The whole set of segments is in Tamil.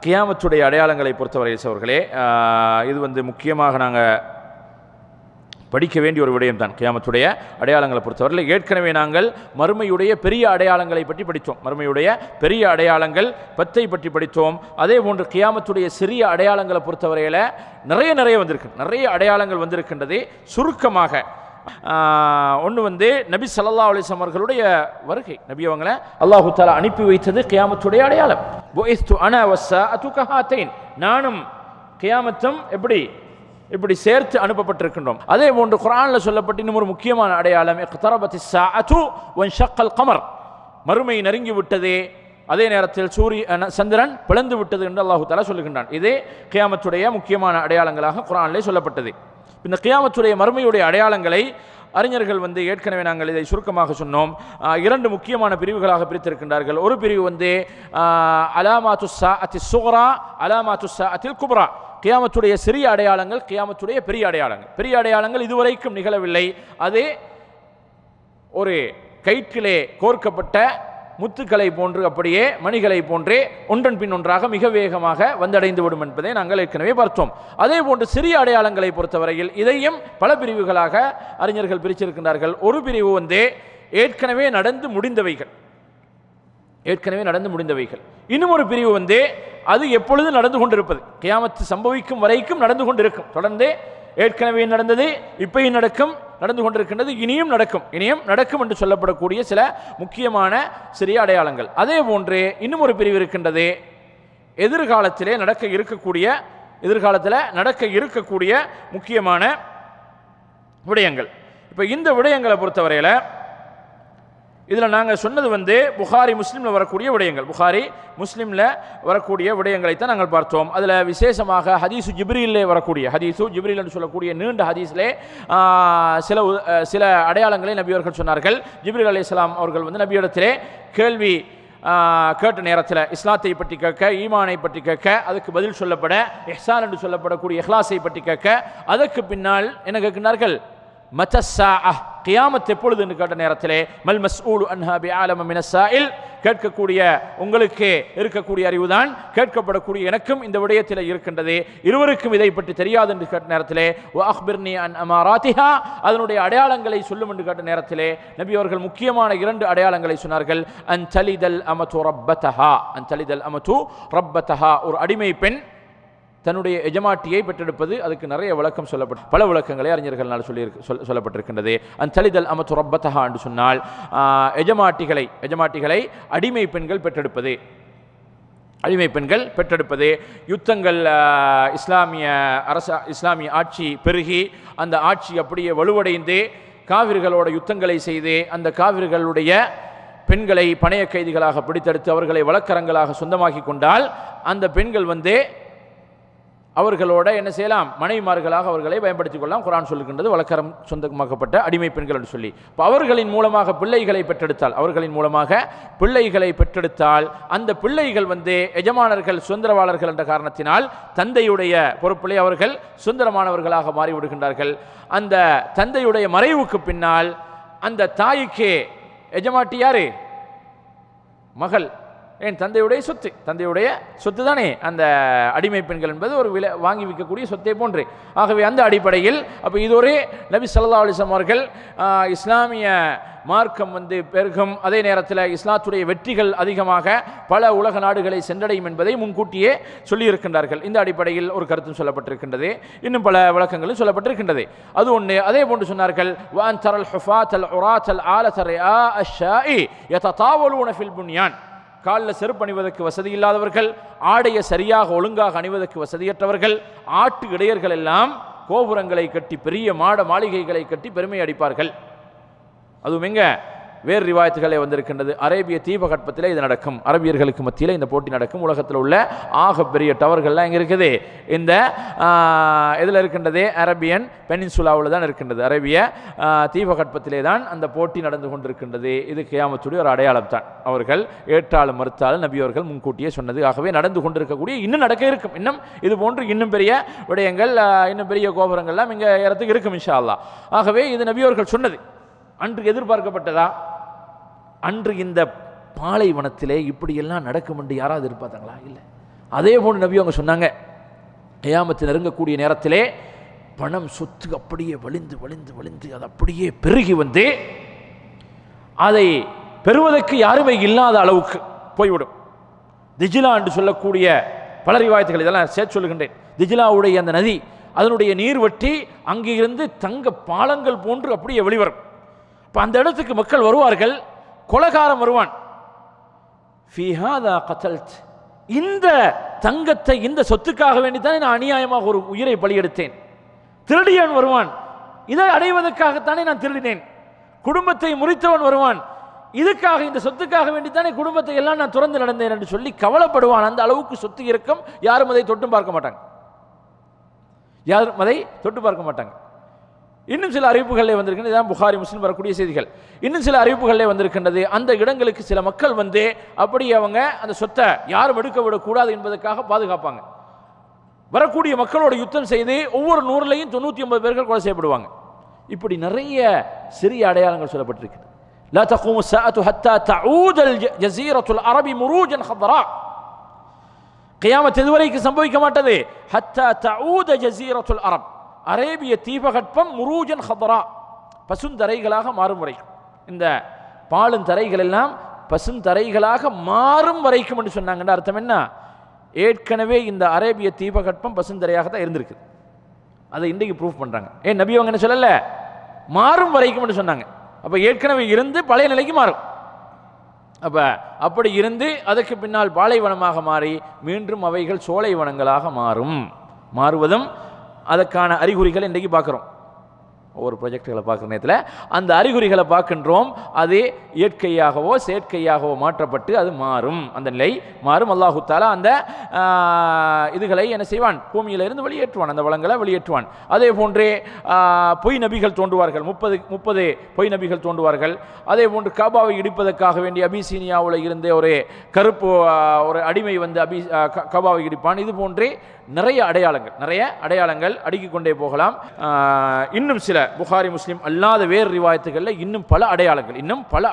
கியாமத்துடைய அடையாளங்களை பொறுத்தவரை சகோதரர்களே, இது முக்கியமாக நாங்கள் படிக்க வேண்டிய ஒரு விடயம் தான். கியாமத்துடைய அடையாளங்களை பொறுத்தவரையில் ஏற்கனவே நாங்கள் மறுமையுடைய பெரிய அடையாளங்களை பற்றி படித்தோம். மறுமையுடைய பெரிய அடையாளங்கள் 10 பற்றி படித்தோம். அதே போன்று கியாமத்துடைய சிறிய அடையாளங்களை பொறுத்தவரையில் நிறைய வந்திருக்கு, நிறைய அடையாளங்கள் வந்திருக்கின்றது. சுருக்கமாக ஒன்று நபி ஸல்லல்லாஹு அலைஹி வஸல்லம் அவர்களுடைய வருகை. நபி அவங்களை அல்லாஹு தஆலா அனுப்பி வைத்தது கியாமத்துடைய அடையாளம். புஇஸ்து அனா வஸ்ஸாஅத்து கஹாத்தைன், நானும் கியாமத்தும் இப்படி சேர்த்து அனுப்பப்பட்டிருக்கின்றோம். அதே போன்று குர்ஆன்ல சொல்லப்பட்ட இன்னும் ஒரு முக்கியமான அடையாளம் இக்தரபத்திஸ் ஸாஅத்து வன்ஷக்கல் கமர், மறுமை நெருங்கி விட்டதே, அதே நேரத்தில் சந்திரன் பிளந்து விட்டது என்று அல்லாஹு தஆலா சொல்லுகின்றான். இதே கியாமத்துடைய முக்கியமான அடையாளங்களாக குர்ஆனிலே சொல்லப்பட்டது. இந்த கியாமத்துடைய மறுமையுடைய அடையாளங்களை அறிஞர்கள் ஏற்கனவே நாங்கள் இதை சுருக்கமாக சொன்னோம். 2 முக்கியமான பிரிவுகளாக பிரித்திருக்கின்றார்கள். ஒரு பிரிவு அலாமாத்து ஸாஅத்தி ஸுக்ரா, அலாமாத்து ஸாஅத்தில் குப்ரா, கியாமத்துடைய சிறிய அடையாளங்கள், கியாமத்துடைய பெரிய அடையாளங்கள். பெரிய அடையாளங்கள் இதுவரைக்கும் நிகழவில்லை, அதே ஒரு கயிற்றிலே கோர்க்கப்பட்ட முத்துக்களை போன்று, அப்படியே மணிகளை போன்றே ஒன்றன் பின் ஒன்றாக மிக வேகமாக வந்தடைந்து விடும் என்பதை நாங்கள் ஏற்கனவே பார்த்தோம். அதே போன்று சிறிய அடையாளங்களை பொறுத்தவரையில் இதையும் பல பிரிவுகளாக அறிஞர்கள் பிரிச்சிருக்கின்றார்கள். ஒரு பிரிவு ஏற்கனவே நடந்து முடிந்தவைகள், இன்னும் ஒரு பிரிவு அது எப்பொழுது நடந்து கொண்டிருப்பது, கியாமத்து சம்பவிக்கும் வரைக்கும் நடந்து கொண்டிருக்கும். தொடர்ந்து ஏற்கனவே நடந்தது, இப்பயும் நடந்து கொண்டிருக்கின்றது, இனியும் நடக்கும் என்று சொல்லப்படக்கூடிய சில முக்கியமான சிறிய அடையாளங்கள். அதே போன்று இன்னும் ஒரு பிரிவு இருக்கின்றது, எதிர்காலத்தில் நடக்க இருக்கக்கூடிய முக்கியமான விடயங்கள். இப்போ இந்த விடயங்களை பொறுத்தவரையில் இதில் நாங்கள் சொன்னது புகாரி முஸ்லீமில் வரக்கூடிய விடயங்கள். புகாரி முஸ்லீமில் வரக்கூடிய விடயங்களை தான் நாங்கள் பார்த்தோம். அதில் விசேஷமாக ஹதீஸு ஜிப்ரீலே வரக்கூடிய, ஹதீஸு ஜிப்ரீல் என்று சொல்லக்கூடிய நீண்ட ஹதீஸிலே சில அடையாளங்களை நபியவர்கள் சொன்னார்கள். ஜிப்ரீல் அலைஹிஸ்ஸலாம் அவர்கள் நபியிடத்திலே கேள்வி கேட்ட நேரத்தில் இஸ்லாத்தை பற்றி கேட்க, ஈமானை பற்றி கேட்க, அதுக்கு பதில் சொல்லப்பட, இஹ்சான் என்று சொல்லப்படக்கூடிய இஹ்லாஸை பற்றி கேட்க, அதற்கு பின்னால் என்ன கேட்கிறார்கள், மத்தஸ்ஸாஅ, கியாமத் எப்பொழுது என்று கேட்ட நேரத்திலே மல் மஸ்ஊலு அன்ஹா பிஆலம மினஸ் ஸாயில், கேட்கக்கூடிய உங்களுக்கு இருக்கக்கூடிய அறிவுதான் கேட்கப்படக்கூடிய எனக்கும் இந்த விடயத்தில் இருக்கின்றது, இருவருக்கும் இதை பற்றி தெரியாது என்று கேட்ட நேரத்திலே வ அக்பிர்னி அன் அமாராத்திஹா, அதனுடைய அடையாளங்களை சொல்லும் என்று கேட்ட நேரத்திலே நபி அவர்கள் முக்கியமான 2 அடையாளங்களை சொன்னார்கள். அன் தலிதல் அமது ரப்பதஹா, ஒரு அடிமை பெண் தன்னுடைய எஜமாட்டியை பெற்றெடுப்பது. அதுக்கு நிறைய விளக்கம் சொல்லப்பட்டு, பல விளக்கங்களை அறிஞர்களால் சொல்லப்பட்டிருக்கின்றது. அந்தலிதல் அமது ரப்பதஹா என்று சொன்னால் எஜமாட்டிகளை அடிமை பெண்கள் பெற்றெடுப்பது. யுத்தங்கள், இஸ்லாமிய ஆட்சி பெருகி அந்த ஆட்சி அப்படியே வலுவடைந்து காவிர்களோட யுத்தங்களை செய்து அந்த காவிர்களுடைய பெண்களை பணைய கைதிகளாக பிடித்தெடுத்து அவர்களை வழக்கரங்களாக சொந்தமாக்கி கொண்டால் அந்த பெண்கள் அவர்களோட என்ன செய்யலாம், மனைவிமார்களாக அவர்களை பயன்படுத்திக் கொள்ளலாம். குர்ஆன் சொல்லுகின்றது வழக்கரம் சொந்தமாக்கப்பட்ட அடிமை பெண்கள் என்று சொல்லி. இப்போ அவர்களின் மூலமாக பிள்ளைகளை பெற்றெடுத்தால் அந்த பிள்ளைகள் எஜமானர்கள் சுதந்திரவாளர்கள் என்ற காரணத்தினால் தந்தையுடைய பொறுப்பிலே அவர்கள் சுதந்திரமானவர்களாக மாறிவிடுகின்றார்கள். அந்த தந்தையுடைய மறைவுக்கு பின்னால் அந்த தாய்க்கு எஜமாட்டி யாரு, மகள். ஏன், தந்தையுடைய சொத்து தானே அந்த அடிமை பெண்கள் என்பது ஒரு வாங்கி விற்கக்கூடிய சொத்தை போன்று. ஆகவே அந்த அடிப்படையில் அப்போ இது ஒரு நபி ஸல்லல்லாஹு அலைஹி வஸல்லம் அவர்கள் இஸ்லாமிய மார்க்கம் பெருகும், அதே நேரத்தில் இஸ்லாத்துடைய வெற்றிகள் அதிகமாக பல உலக நாடுகளை சென்றடையும் என்பதை முன்கூட்டியே சொல்லியிருக்கின்றார்கள். இந்த அடிப்படையில் ஒரு கருத்தும் சொல்லப்பட்டிருக்கின்றது, இன்னும் பல விளக்கங்களும் சொல்லப்பட்டிருக்கின்றது. அது ஒன்று. அதே போன்று சொன்னார்கள் வஅன் தரல் ஹுஃபாத்தல் உராத்தல் ஆலத ரிஆ அஷ்ஷாஇ யததாவலூன ஃபில் புன்யான், காலில் செருப்பு அணிவதற்கு வசதி இல்லாதவர்கள், ஆடைய சரியாக ஒழுங்காக அணிவதற்கு வசதியற்றவர்கள், ஆட்டு இடையர்கள் எல்லாம் கோபுரங்களை கட்டி பெரிய மாளிகைகளை கட்டி பெருமை அடிப்பார்கள். அதுவும் வேறு ரிவாயத்துகளே வந்திருக்கின்றது. அரேபிய தீபகற்பத்தில் இது நடக்கும், அரபியர்களுக்கு மத்தியில் இந்த போட்டி நடக்கும். உலகத்தில் உள்ள ஆக பெரிய டவர்கள்லாம் எங்கே இருக்குது, இந்த இதில் இருக்கின்றது, அரேபியன் பெனின்சுலாவில் தான் இருக்கின்றது. அரேபிய தீபகற்பத்திலே தான் அந்த போட்டி நடந்து கொண்டிருக்கின்றது. இது கியாமத்துடைய ஒரு அடையாளம் தான். அவர்கள் ஏற்றாலும் மறுத்தாலும் நபி அவர்கள் முன்கூட்டியே சொன்னது. ஆகவே நடந்து கொண்டிருக்கக்கூடிய, இன்னும் நடக்க இருக்கும், இன்னும் இது போன்று இன்னும் பெரிய விடயங்கள், இன்னும் பெரிய கோபுரங்கள்லாம் இங்கே இடத்துக்கு இருக்கும் இன்ஷா அல்லாஹ். ஆகவே இது நபி அவர்கள் சொன்னது. அன்று எதிர்பார்க்கப்பட்டதா? அன்று இந்த பாலைவனத்திலே இப்படியெல்லாம் நடக்கும் என்று யாராவது எதிர்பார்த்தாங்களா? இல்லை. அதே போன்று நபி அவங்க சொன்னாங்க, கியாமத்து நெருங்கக்கூடிய நேரத்திலே பணம் சொத்து அப்படியே வழிந்து வழிந்து வழிந்து அது அப்படியே பெருகி வந்து அதை பெறுவதற்கு யாருமே இல்லாத அளவுக்கு போய்விடும். திஜிலா என்று சொல்லக்கூடிய பல ரிவாயத்துகள், இதெல்லாம் சேர்த்து சொல்லுகின்றேன். திஜிலாவுடைய அந்த நதி, அதனுடைய நீர் வட்டி அங்கிருந்து தங்க பாலங்கள் போன்று அப்படியே வெளிவரும். இப்போ அந்த இடத்துக்கு மக்கள் வருவார்கள், கொலைகாரம் வருவான், ஃபீஹாதா கதல்த், இந்த தங்கத்தை இந்த சொத்துக்காக வேண்டித்தானே நான் அநியாயமாக ஒரு உயிரை பலியெடுத்தேன். திருடியவன் வருவான், இதை அடைவதற்காகத்தானே நான் திருடினேன். குடும்பத்தை முறித்தவன் வருவான், இதுக்காக இந்த சொத்துக்காக வேண்டித்தானே குடும்பத்தை எல்லாம் நான் துறந்து நடந்தேன் என்று சொல்லி கவலைப்படுவான். அந்த அளவுக்கு சொத்து இருக்கும், யாரும் அதை தொட்டு பார்க்க மாட்டாங்க, யாரும் அதை தொட்டு பார்க்க மாட்டாங்க. இன்னும் சில அறிவிப்புகளிலே வந்திருக்கின்றது, இதான் புகாரி முஸ்லிம் வரக்கூடிய செய்திகள். இன்னும் சில அறிவிப்புகளிலே வந்திருக்கின்றது, அந்த இடங்களுக்கு சில மக்கள் வந்து அப்படி அவங்க அந்த சொத்தை யாரும் எடுக்க விடக்கூடாது என்பதற்காக பாதுகாப்பாங்க. வரக்கூடிய மக்களோட யுத்தம் செய்து ஒவ்வொரு 100லையும் 99 பேர்கள் கொலை செய்யப்படுவாங்க. இப்படி நிறைய சிறிய அடையாளங்கள் சொல்லப்பட்டிருக்கு. லா தகூமு ஸாஅத்து ஹத்தா தஊதல் ஜஸீரத்துல் அரபி முரூஜன் ஹதரா, கியாமத் இதுவரைக்கும் சம்பவிக்க மாட்டது. ஹத்தா தஊத ஜஸீரத்துல் அரப், அரேபிய தீபகற்பம் முரூஜன் ஹதரா, பசுந்தரைகளாக மாறும் வரைக்கும், இந்த பாலுந்தரைகள் எல்லாம் பசுந்தரைகளாக மாறும் வரைக்கும் என்று சொன்னாங்கன்ற அர்த்தம் என்ன? ஏற்கனவே இந்த அரேபிய தீபகற்பம் பசுந்தரையாக தான் இருந்திருக்கு, அதை இன்றைக்கு ப்ரூஃப் பண்ணுறாங்க. ஏன் நபி அவங்க என்ன சொல்லல, மாறும் வரைக்கும் என்று சொன்னாங்க. அப்போ ஏற்கனவே இருந்து பழைய நிலைக்கு மாறும். அப்போ அப்படி இருந்து அதற்கு பின்னால் பாலைவனமாக மாறி மீண்டும் அவைகள் சோலைவனங்களாக மாறுவதும் அதற்கான அறிகுறிகள் இன்றைக்கு பார்க்குறோம். ஒவ்வொரு ப்ரொஜெக்டுகளை பார்க்குற நேரத்தில் அந்த அறிகுறிகளை பார்க்கின்றோம். அது இயற்கையாகவோ செயற்கையாகவோ மாற்றப்பட்டு அது மாறும், அந்த நிலை மாறும். அல்லாஹு தஆலா அந்த இதுகளை என்ன செய்வான், பூமியிலிருந்து வெளியேற்றுவான், அந்த வளங்களை வெளியேற்றுவான். அதே போன்றே பொய் நபிகள் தோன்றுவார்கள், 30 பொய் நபிகள் தோன்றுவார்கள். அதே போன்று காபாவை இடிப்பதற்காக வேண்டிய அபிசீனியாவில் இருந்து ஒரு கருப்பு ஒரு அடிமை வந்து காபாவை இடிப்பான். இது போன்றே நிறைய அடையாளங்கள் அடுக்கிக் கொண்டே போகலாம். இன்னும் சில புகாரி முஸ்லிம் அல்லாத வேறு ரிவாயத்துகளில் இன்னும் பல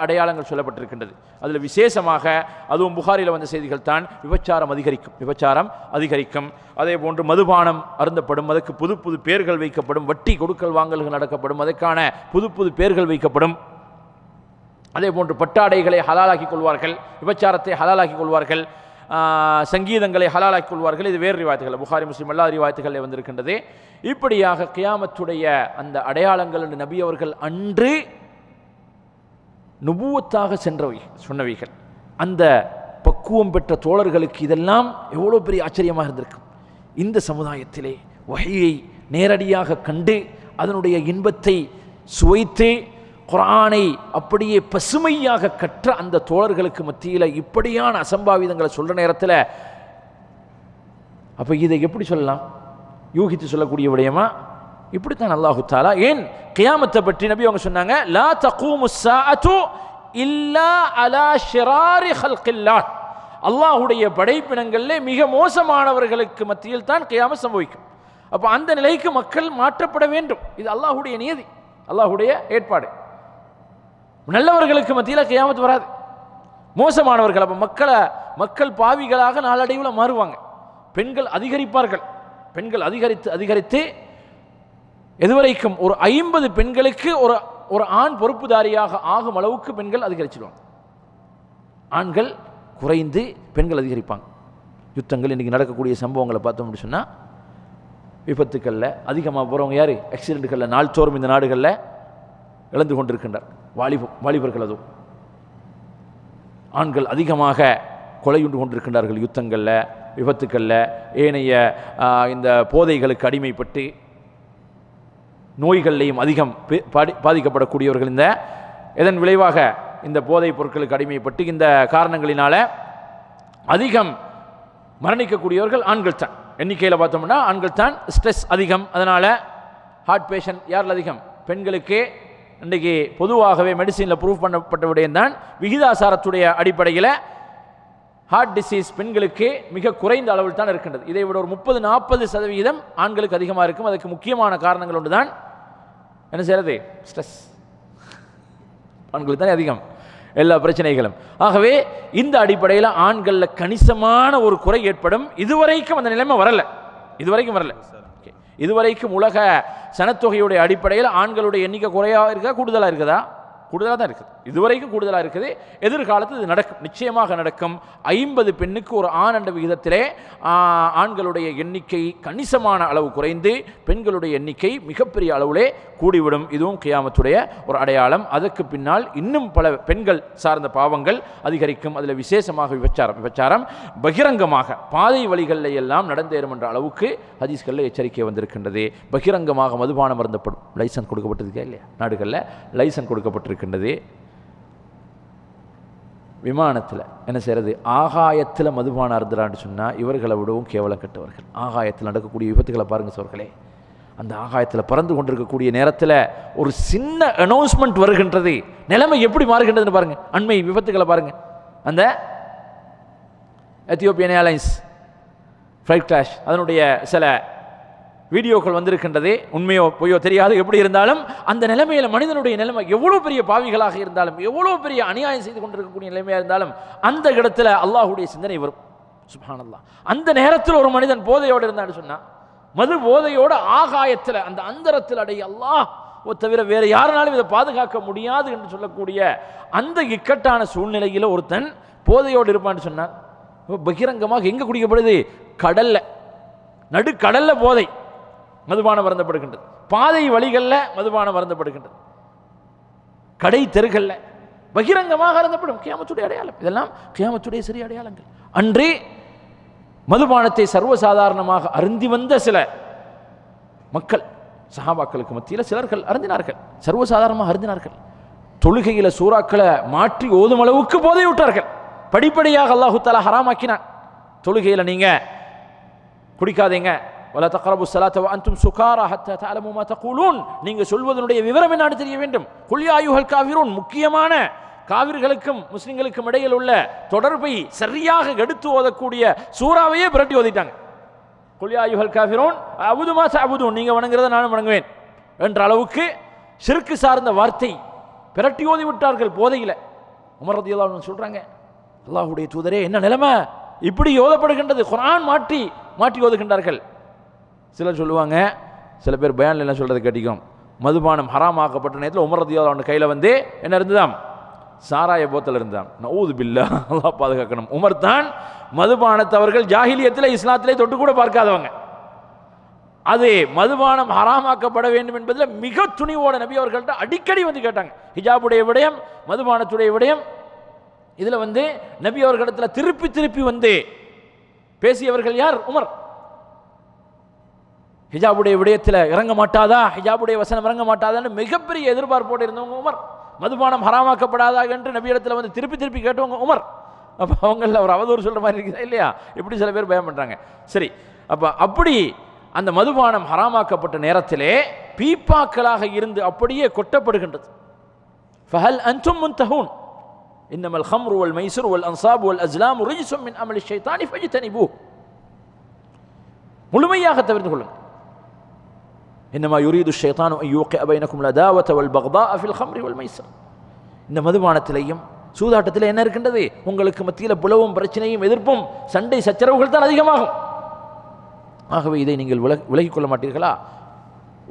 அடையாளங்கள் சொல்லப்பட்டிருக்கின்றது. அதில் விசேஷமாக அதுவும் புகாரியில் வந்த செய்திகள் தான், விபச்சாரம் அதிகரிக்கும். அதே போன்று மதுபானம் அருந்தப்படும், அதற்கு புது புது பேர்கள் வைக்கப்படும், வட்டி கொடுக்கல் வாங்கல்கள் நடக்கப்படும், அதற்கான புது புது பேர்கள் வைக்கப்படும். அதே போன்று பட்டாடைகளை ஹலாலாக்கிக் கொள்வார்கள், விபச்சாரத்தை ஹலாலாக்கிக் கொள்வார்கள், சங்கீதங்களை ஹலாலாக்கிக் கொள்வார்கள். இது வேறு ரிவாயத்துகள், புகாரி முஸ்லிம் எல்லா ரிவாயத்துகளில் வந்திருக்கின்றது. இப்படியாக கியாமத்துடைய அந்த அடையாளங்கள் என்று நபி அவர்கள் அன்று நுபுவத்தாக சொன்னவைகள். அந்த பக்குவம் பெற்ற தோழர்களுக்கு இதெல்லாம் எவ்வளோ பெரிய ஆச்சரியமாக இருந்திருக்கும். இந்த சமுதாயத்திலே வஹீயை நேரடியாக கண்டு அதனுடைய இன்பத்தை சுவைத்து குர்ஆனை அப்படியே பசுமையாக கற்ற அந்த தோழர்களுக்கு மத்தியில் இப்படியான அசம்பாவிதங்களை சொல்ற நேரத்தில் அப்போ இதை எப்படி சொல்லலாம்? யூகித்து சொல்லக்கூடிய விடயமா? இப்படித்தான் அல்லாஹு தஆலா ஏன் கியாமத்தை பற்றி நபி அவங்க சொன்னாங்க, லா தகூமு ஸாஅத்து இல்லா அலா ஷிராரி ஹல்கில்லாஹ், அல்லாஹ்வுடைய படைப்பினங்களிலே மிக மோசமானவர்களுக்கு மத்தியில் தான் கியாமத் சம்பவிக்கும். அப்போ அந்த நிலைக்கு மக்கள் மாற்றப்பட வேண்டும். இது அல்லாஹ்வுடைய நியதி, அல்லாஹ்வுடைய ஏற்பாடு. நல்லவர்களுக்கு மத்தியில் கியாமத் வராது, மோசமானவர்கள். அப்போ மக்கள் பாவிகளாக நாளடைவில் மாறுவாங்க. பெண்கள் அதிகரிப்பார்கள், பெண்கள் அதிகரித்து எதுவரைக்கும் ஒரு 50 பெண்களுக்கு ஒரு ஆண் பொறுப்புதாரியாக ஆகும் அளவுக்கு பெண்கள் அதிகரிச்சிடுவாங்க. ஆண்கள் குறைந்து பெண்கள் அதிகரிப்பாங்க. யுத்தங்கள் இன்றைக்கி நடக்கக்கூடிய சம்பவங்களை பார்த்தோம்னு சொன்னால், விபத்துக்களில் அதிகமாக போகிறவங்க யார்? ஆக்சிடென்ட்டுகளில் நாள்தோறும் இந்த நாடுகளில் இழந்து கொண்டிருக்கின்றார் வாலிபர்கள். அதுவும் ஆண்கள் அதிகமாக கொலையுண்டு கொண்டிருக்கின்றார்கள் யுத்தங்களில், விபத்துக்களில், ஏனைய இந்த போதைகளுக்கு அடிமைப்பட்டு நோய்கள்லையும் அதிகம் பாதிக்கப்படக்கூடியவர்கள். இதன் விளைவாக இந்த போதைப் பொருட்களுக்கு அடிமைப்பட்டு இந்த காரணங்களினால அதிகம் மரணிக்கக்கூடியவர்கள் ஆண்கள் தான். எண்ணிக்கையில் பார்த்தோம்னா ஆண்கள் தான். ஸ்ட்ரெஸ் அதிகம், அதனால் ஹார்ட் பேஷண்ட் யாரில் அதிகம்? பெண்களுக்கு. இன்றைக்கு பொதுவாகவே மெடிசினில் ப்ரூவ் பண்ணப்பட்ட விடயம் தான், விகிதாசாரத்துடைய அடிப்படையில் ஹார்ட் டிசீஸ் பெண்களுக்கு மிக குறைந்த அளவில் தான் இருக்கின்றது. இதை விட ஒரு 30-40% ஆண்களுக்கு அதிகமாக இருக்கும். அதுக்கு முக்கியமான காரணங்கள் ஒன்று தான் என்ன செய்கிறது? ஸ்ட்ரெஸ். ஆண்களுக்கு தான் அதிகம். எல்லா பிரச்சனைகளும். ஆகவே இந்த அடிப்படையில் ஆண்களில் கணிசமான ஒரு குறை ஏற்படும். இதுவரைக்கும் அந்த நிலைமை வரல, இதுவரைக்கும் உலக சனத்தொகையுடைய அடிப்படையில் ஆண்களுடைய எண்ணிக்கை குறையாக இருக்கா கூடுதலாக இருக்குதா? கூடுதலாக தான் இருக்குது. இதுவரைக்கும் கூடுதலாக இருக்குது. எதிர்காலத்தில் இது நடக்கும், நிச்சயமாக நடக்கும். 50 பெண்ணுக்கு ஒரு ஆண் என்ற விகிதத்திலே ஆண்களுடைய எண்ணிக்கை கணிசமான அளவு குறைந்து பெண்களுடைய எண்ணிக்கை மிகப்பெரிய அளவிலே கூடிவிடும். இதுவும் கியாமத்துடைய ஒரு அடையாளம். அதற்கு பின்னால் இன்னும் பல பெண்கள் சார்ந்த பாவங்கள் அதிகரிக்கும். அதில் விசேஷமாக விபச்சாரம் பகிரங்கமாக பாதை வழிகளில் எல்லாம் நடந்தேறும் என்ற அளவுக்கு ஹதீஸ்களில் எச்சரிக்கை வந்திருக்கின்றது. பகிரங்கமாக மதுபானம் அருந்தப்படும். லைசன்ஸ் கொடுக்கப்பட்டிருக்கா இல்லையா? நாடுகளில் லைசன்ஸ் கொடுக்கப்பட்டிருக்கின்றது. விமானத்தில் என்ன செய்கிறது? ஆகாயத்தில் மதுபானம் அருந்துறான்னு சொன்னால் இவர்களை விடவும் கேவலம் கட்டவர்கள். ஆகாயத்தில் நடக்கக்கூடிய விபத்துகளை பாருங்கள் சோர்களே. அந்த ஆகாயத்தில் பறந்து கொண்டிருக்கக்கூடிய நேரத்தில் ஒரு சின்ன அனௌன்ஸ்மெண்ட் வருகின்றது, நிலைமை எப்படி மாறுகின்றதுன்னு பாருங்கள். அண்மை விபத்துகளை பாருங்கள். அந்த எத்தியோப்பியன் ஏர்லைன்ஸ் ஃப்ளைட் கிராஷ், அதனுடைய சில வீடியோக்கள் வந்திருக்கின்றது. உண்மையோ பொய்யோ தெரியாது. எப்படி இருந்தாலும் அந்த நிலைமையில் மனிதனுடைய நிலைமை எவ்வளோ பெரிய பாவிகளாக இருந்தாலும், எவ்வளோ பெரிய அநியாயம் செய்து கொண்டிருக்கக்கூடிய நிலைமையாக இருந்தாலும் அந்த இடத்துல அல்லாஹுடைய சிந்தனை வரும். சுப்ஹானல்லாஹ். அந்த நேரத்தில் ஒரு மனிதன் போதையோடு இருந்தான்னு சொன்னால், மது போதையோடு ஆகாயத்தில் அந்த அந்தரத்தில் அடைய அல்லாஹ் தவிர வேறு யாருனாலும் இதை பாதுகாக்க முடியாது என்று சொல்லக்கூடிய அந்த இக்கட்டான சூழ்நிலையில் ஒருத்தன் போதையோடு இருப்பான்னு சொன்னான். பகிரங்கமாக எங்கே குடிக்கப்படுது? கடல்ல, நடுக்கடல்ல போதை மதுபானம் வருந்தப்படுகின்றது. பாதை வழிகளில் மதுபானம் வருந்தப்படுகின்றது. கடை தெருகளில் பகிரங்கமாக அருந்தப்படும். கியாமத்துடைய அடையாளம். இதெல்லாம் கியாமத்துடைய சிறிய அடையாளங்கள். அன்றே மதுபானத்தை சர்வசாதாரணமாக அருந்தி வந்த சில மக்கள், சஹாபாக்களுக்கு மத்தியில் சிலர்கள் அருந்தினார்கள், சர்வசாதாரணமாக அருந்தினார்கள். தொழுகையில் சூறாக்களை மாற்றி ஓதும் அளவுக்கு போதை விட்டார்கள். படிப்படியாக அல்லாஹு தஆலா ஹராமாக்கினான். தொழுகையில் நீங்க குடிக்காதீங்க, வலா தக்ரபு ஸலாத்த வ அன்தும் சுகாரா ஹத்தா தஅலமு மா தகூலூன், நீங்க சொல்வதனுடைய விவரம் என்னன்னு தெரிய வேண்டும். குல் யா அய்யுஹல் காஃபிரூன், முக்கியமான காவிர்களுக்கும் முஸ்லிம்களுக்கும் இடையில் உள்ள தொடர்பை சரியாக எடுத்து ஓதக்கூடிய சூறாவையே பிரட்டி ஓதிட்டாங்க. குல் யா அய்யுஹல் காஃபிரூன் அஅபுது மா தஅபுதூன், நீங்க வணங்குறத நானும் வணங்குவேன் என்ற அளவுக்கு ஷிர்க் சார்ந்த வார்த்தை பிரட்டி ஓதி விட்டார்கள் போதையில். உமர் ரலியல்லாஹு அன்ஹு சொல்றாங்க, அல்லாஹ்வுடைய தூதரே என்ன நிலைமை, இப்படி ஓதப்படுகின்றது, குர்ஆன் மாற்றி மாற்றி ஓதுகின்றார்கள். சிலர் சொல்லுவாங்க, சில பேர் பயான்ல என்ன சொல்றது கேட்டிக்கும், மதுபானம் ஹராமாக்கப்பட்ட நேரத்தில் உமர் ரலியல்லாஹு அன்ஹு கையில் வந்து என்ன இருந்ததாம்? சாராய போத்தல் இருந்தாம். நஊது பில்லாஹ், அல்லாஹ் பாதுகாக்கணும். உமர் தான் மதுபானத்தை அவர்கள் ஜாஹிலியத்தில் இஸ்லாத்திலே தொட்டு கூட பார்க்காதவங்க. அது மதுபானம் ஹராமாக்கப்பட வேண்டும் என்பதில் மிக துணிவோட நபி அவர்கள்ட்ட அடிக்கடி வந்து கேட்டாங்க. ஹிஜாபுடைய விடயம், மதுபானத்துடைய விடயம், இதில் வந்து நபி அவர்களிடத்தில் திருப்பி திருப்பி வந்து பேசியவர்கள் யார்? உமர். ஹிஜாபுடைய விடயத்தில் இறங்க மாட்டாதா, ஹிஜாபுடைய வசனம் இறங்க மாட்டாதான்னு மிகப்பெரிய எதிர்பார்ப்போடு இருந்தவங்க உமர். மதுபானம் ஹராமாக்கப்படாதா என்று நபி இடத்துல வந்து திருப்பி திருப்பி கேட்டவங்க உமர். அப்போ அவங்கள ஒரு அவதூறு சொல்ற மாதிரி இருக்குதா இல்லையா? இப்படி சில பேர் பயம் பண்றாங்க. சரி, அப்போ அப்படி அந்த மதுபானம் ஹராமாக்கப்பட்ட நேரத்திலே பீப்பாக்களாக இருந்து அப்படியே கொட்டப்படுகின்றது. ஃபஹல் அன்தும் முன்தஹூன் இன்னமல் ஹம்ரு வல் மைஸிரு வல் அன்சாபு வல் அஸ்லாமு ரிஜ்ஸும் மின் அமலி ஷைத்தானி ஃபஜ்தனிபூ, முழுமையாக தவிர்த்து கொள்ளுங்கள். இன்னமா யுரீது ஷைத்தானு அன் யூகிஅ பைனக்கும் லதாவத வல் பக்தாஅ ஃபில் ஹம்ரி வல் மைஸிர். இந்த மதுபானத்திலேயும் சூதாட்டத்தில் என்ன இருக்கின்றது? உங்களுக்கு மத்தியில் புலவும் பிரச்சனையும் எதிர்ப்பும் சண்டை சச்சரவுகள் தான் அதிகமாகும். ஆகவே இதை நீங்கள் விலகிக் கொள்ள மாட்டீர்களா?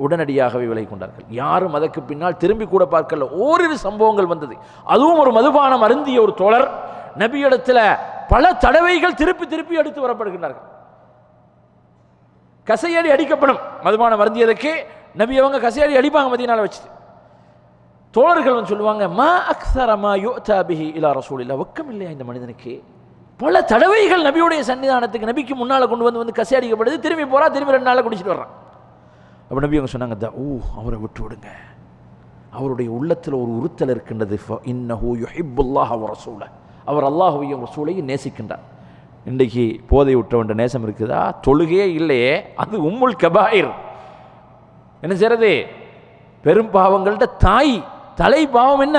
உடனடியாகவே விலகிக் கொண்டார்கள். யாரும் அதற்கு பின்னால் திரும்பி கூட பார்க்கல. ஓரிரு சம்பவங்கள் வந்தது. அதுவும் ஒரு மதுபானம் அருந்திய ஒரு தோழர் நபியிடத்தில் பல தடவைகள் திருப்பி திருப்பி எடுத்து வரப்படுகின்றார்கள். கசையடி அடிக்கப்படும். மதுபானம் அருந்தியதற்கு நபி அவங்க கசையடி அடிப்பாங்க மதீனால வச்சு. தோழர்கள் வந்து சொல்லுவாங்க, மா அக்ஸர மா யுஅதா பிஹி இலா ரசூலில்லாஹ், வெக்கம் இல்லையா இந்த மனிதனுக்கு? பல தடவைகள் நபியுடைய சன்னிதானத்துக்கு நபிக்கு முன்னால் கொண்டு வந்து கசை அடிக்கப்படுது. திரும்பி போறா, திரும்பி 2 நாளில் குடிச்சிட்டு வர்றான். அப்போ நபி அவங்க சொன்னாங்க, அவரை விட்டு விடுங்க, அவருடைய உள்ளத்தில் ஒரு உறுத்தல் இருக்கின்றது. இன்னஹு யுஹிப்புல்லாஹ வ ரசூலஹ், அவர் அல்லாஹ்வையும் ரசூலையும் நேசிக்கின்றார். இன்றைக்கு போதை விட்டவன்ற நேசம் இருக்குதா? தொழுகையே இல்லையே, அது உம்முல் கபாயிர். என்ன செய்யறது? பெரும் பாவங்கள்ட்ட தலை பாவம் என்ன?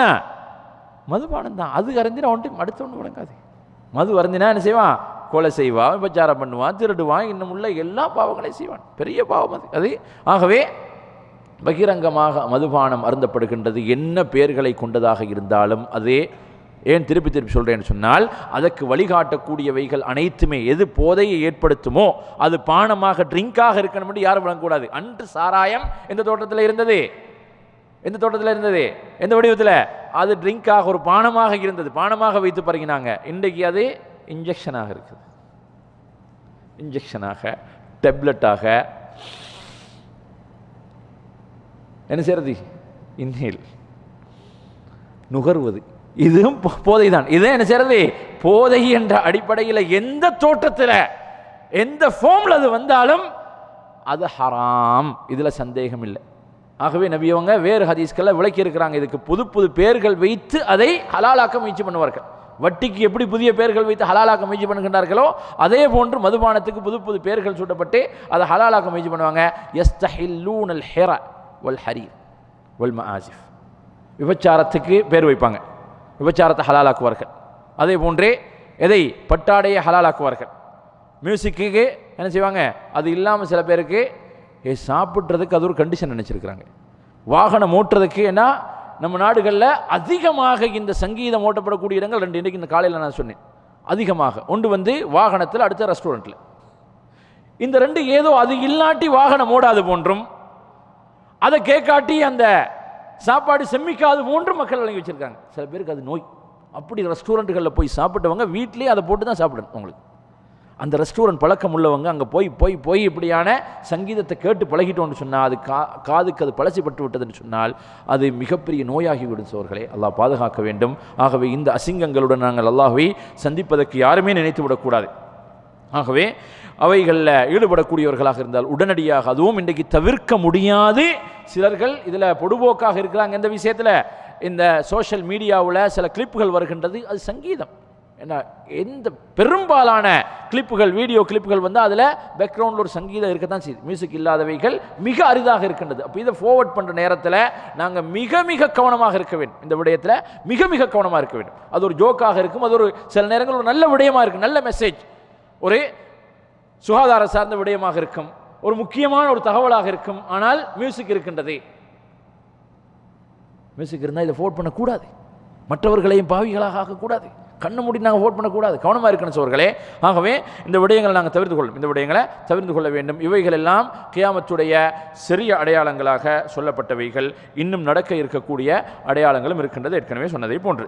மதுபானம் தான். அது அருந்தினா ஒன்று அடுத்த ஒன்று விளங்காது. மது அருந்தினா என்ன செய்வான்? கொலை செய்வான், விபச்சாரம் பண்ணுவான், திருடுவான், இன்னும் உள்ள எல்லா பாவங்களையும் செய்வான். பெரிய பாவம் அது. ஆகவே பகிரங்கமாக மதுபானம் அருந்தப்படுகின்றது. என்ன பெயர்களை கொண்டதாக இருந்தாலும் அதே ஏன் திருப்பி திருப்பி சொல்கிறேன்னு சொன்னால், அதற்கு வழிகாட்டக்கூடியவைகள் அனைத்துமே எது போதையை ஏற்படுத்துமோ அது பானமாக ட்ரிங்காக இருக்கணும் யாரும் விளங்கக்கூடாது. அன்று சாராயம் எந்த தோட்டத்தில் இருந்தது? எந்த தோட்டத்தில் இருந்தது? எந்த வடிவத்தில்? அது ட்ரிங்காக ஒரு பானமாக இருந்தது, பானமாக வைத்து பருகினாங்க. இன்றைக்கு அது இன்ஜெக்ஷனாக இருக்குது, இன்ஜெக்ஷனாக டேப்லெட்டாக என்ன செய்யறது? இன்ஹேல் நுகர்வது, இதுவும் போதை தான். இது என்ன செய்யறது? போதை என்ற அடிப்படையில் எந்த தோட்டத்தில் எந்த ஃபார்ம்ல அது வந்தாலும் அது ஹராம், இதில் சந்தேகம் இல்லை. ஆகவே நபி அவங்க வேறு ஹதீஸ்களை விளக்கி இருக்கிறாங்க. இதுக்கு புது புது பெயர்கள் வைத்து அதை ஹலாலாக்க முயற்சி பண்ணுவார்கள். வட்டிக்கு எப்படி புதிய பெயர்கள் வைத்து ஹலாலாக்க முயற்சி பண்ணுகின்றார்களோ அதே போன்று மதுபானத்துக்கு புது புது பெயர்கள் சூட்டப்பட்டு அதை ஹலாலாக்க முயற்சி பண்ணுவாங்க. யஸ்தஹில்லூனல் ஹிர வல் ஹரீர் வல் மஆசிஃப், விபச்சாரத்துக்கு பேர் வைப்பாங்க, விபச்சாரத்தை ஹலாலாக்குவார்கள். அதே போன்றே எதை? பட்டாடையை ஹலாலாக்குவார்கள். மியூசிக்கு என்ன செய்வாங்க? அது இல்லாமல் சில பேருக்கு சாப்பிட்றதுக்கு அது ஒரு கண்டிஷன் நினச்சிருக்கிறாங்க. வாகனம் ஓட்டுறதுக்கு ஏன்னா நம்ம நாடுகளில் அதிகமாக இந்த சங்கீதம் ஓட்டப்படக்கூடிய இடங்கள் ரெண்டு. இன்றைக்கு இந்த காலையில் நான் சொன்னேன், அதிகமாக ஒன்று வந்து வாகனத்தில், அடுத்த ரெஸ்டாரண்ட்டில். இந்த ரெண்டு ஏதோ அது இல்லாட்டி வாகனம் ஓடாது போன்றும் அதை கேட்காட்டி அந்த சாப்பாடு செம்மிக்காது போன்றும் மக்கள் வழங்கி வச்சுருக்காங்க. சில பேருக்கு அது நோய். அப்படி ரெஸ்டாரண்ட்டுகளில் போய் சாப்பிட்டவங்க வீட்லேயே அதை போட்டு தான் சாப்பிடணும். உங்களுக்கு அந்த ரெஸ்டாரண்ட் பழக்கம் உள்ளவங்க அங்கே போய் போய் போய் இப்படியான சங்கீதத்தை கேட்டு பழகிட்டோன்னு சொன்னால், அது காதுக்கு அது பழசிப்பட்டு விட்டதுன்னு சொன்னால் அது மிகப்பெரிய நோயாகிவிடும். சோர்களே, அல்லாஹ் பாதுகாக்க வேண்டும். ஆகவே இந்த அசிங்கங்களுடன் நாங்கள் அல்லாஹ்வை சந்திப்பதற்கு யாருமே நினைத்து விடக்கூடாது. ஆகவே அவைகளில் ஈடுபடக்கூடியவர்களாக இருந்தால் உடனடியாக, அதுவும் இன்றைக்கு தவிர்க்க முடியாது, சிலர்கள் இதில் பொடுபோக்காக இருக்கிறாங்க. இந்த விஷயத்தில் இந்த சோஷியல் மீடியாவில் சில கிளிப்புகள் வருகின்றது, அது சங்கீதம். என்ன, எந்த பெரும்பாலான கிளிப்புகள், வீடியோ கிளிப்புகள் வந்து அதில் பேக்ரவுண்டில் ஒரு சங்கீதம் இருக்கத்தான் செய்யுது. மியூசிக் இல்லாதவைகள் மிக அரிதாக இருக்கின்றது. அப்போ இதை ஃபார்வர்ட் பண்ணுற நேரத்தில் நாங்கள் மிக மிக கவனமாக இருக்க வேண்டும். இந்த விடயத்தில் மிக மிக கவனமாக இருக்க வேண்டும். அது ஒரு ஜோக்காக இருக்கும், அது ஒரு சில நேரங்கள் ஒரு நல்ல விடயமாக இருக்கும், நல்ல மெசேஜ், ஒரு சுகாதார சார்ந்த விடயமாக இருக்கும், ஒரு முக்கியமான ஒரு தகவலாக இருக்கும். ஆனால் மியூசிக் இருக்கின்றது. மியூசிக் இருந்தால் இதை ஃபார்வர்ட் பண்ணக்கூடாது, மற்றவர்களையும் பாவிகளாக ஆக்கக்கூடாது, கண்ணு மூடி நாங்கள் ஓட் பண்ணக்கூடாது, கவனமாக இருக்கணும் சோர்களே. ஆகவே இந்த விடயங்களை நாங்கள் தவிர்த்து கொள்ளும், இந்த விடயங்களை தவிர்த்து கொள்ள வேண்டும். இவைகள் எல்லாம் கியாமத்துடைய சிறிய அடையாளங்களாக சொல்லப்பட்டவைகள். இன்னும் நடக்க இருக்கக்கூடிய அடையாளங்களும் இருக்கின்றது, ஏற்கனவே சொன்னதை போன்று.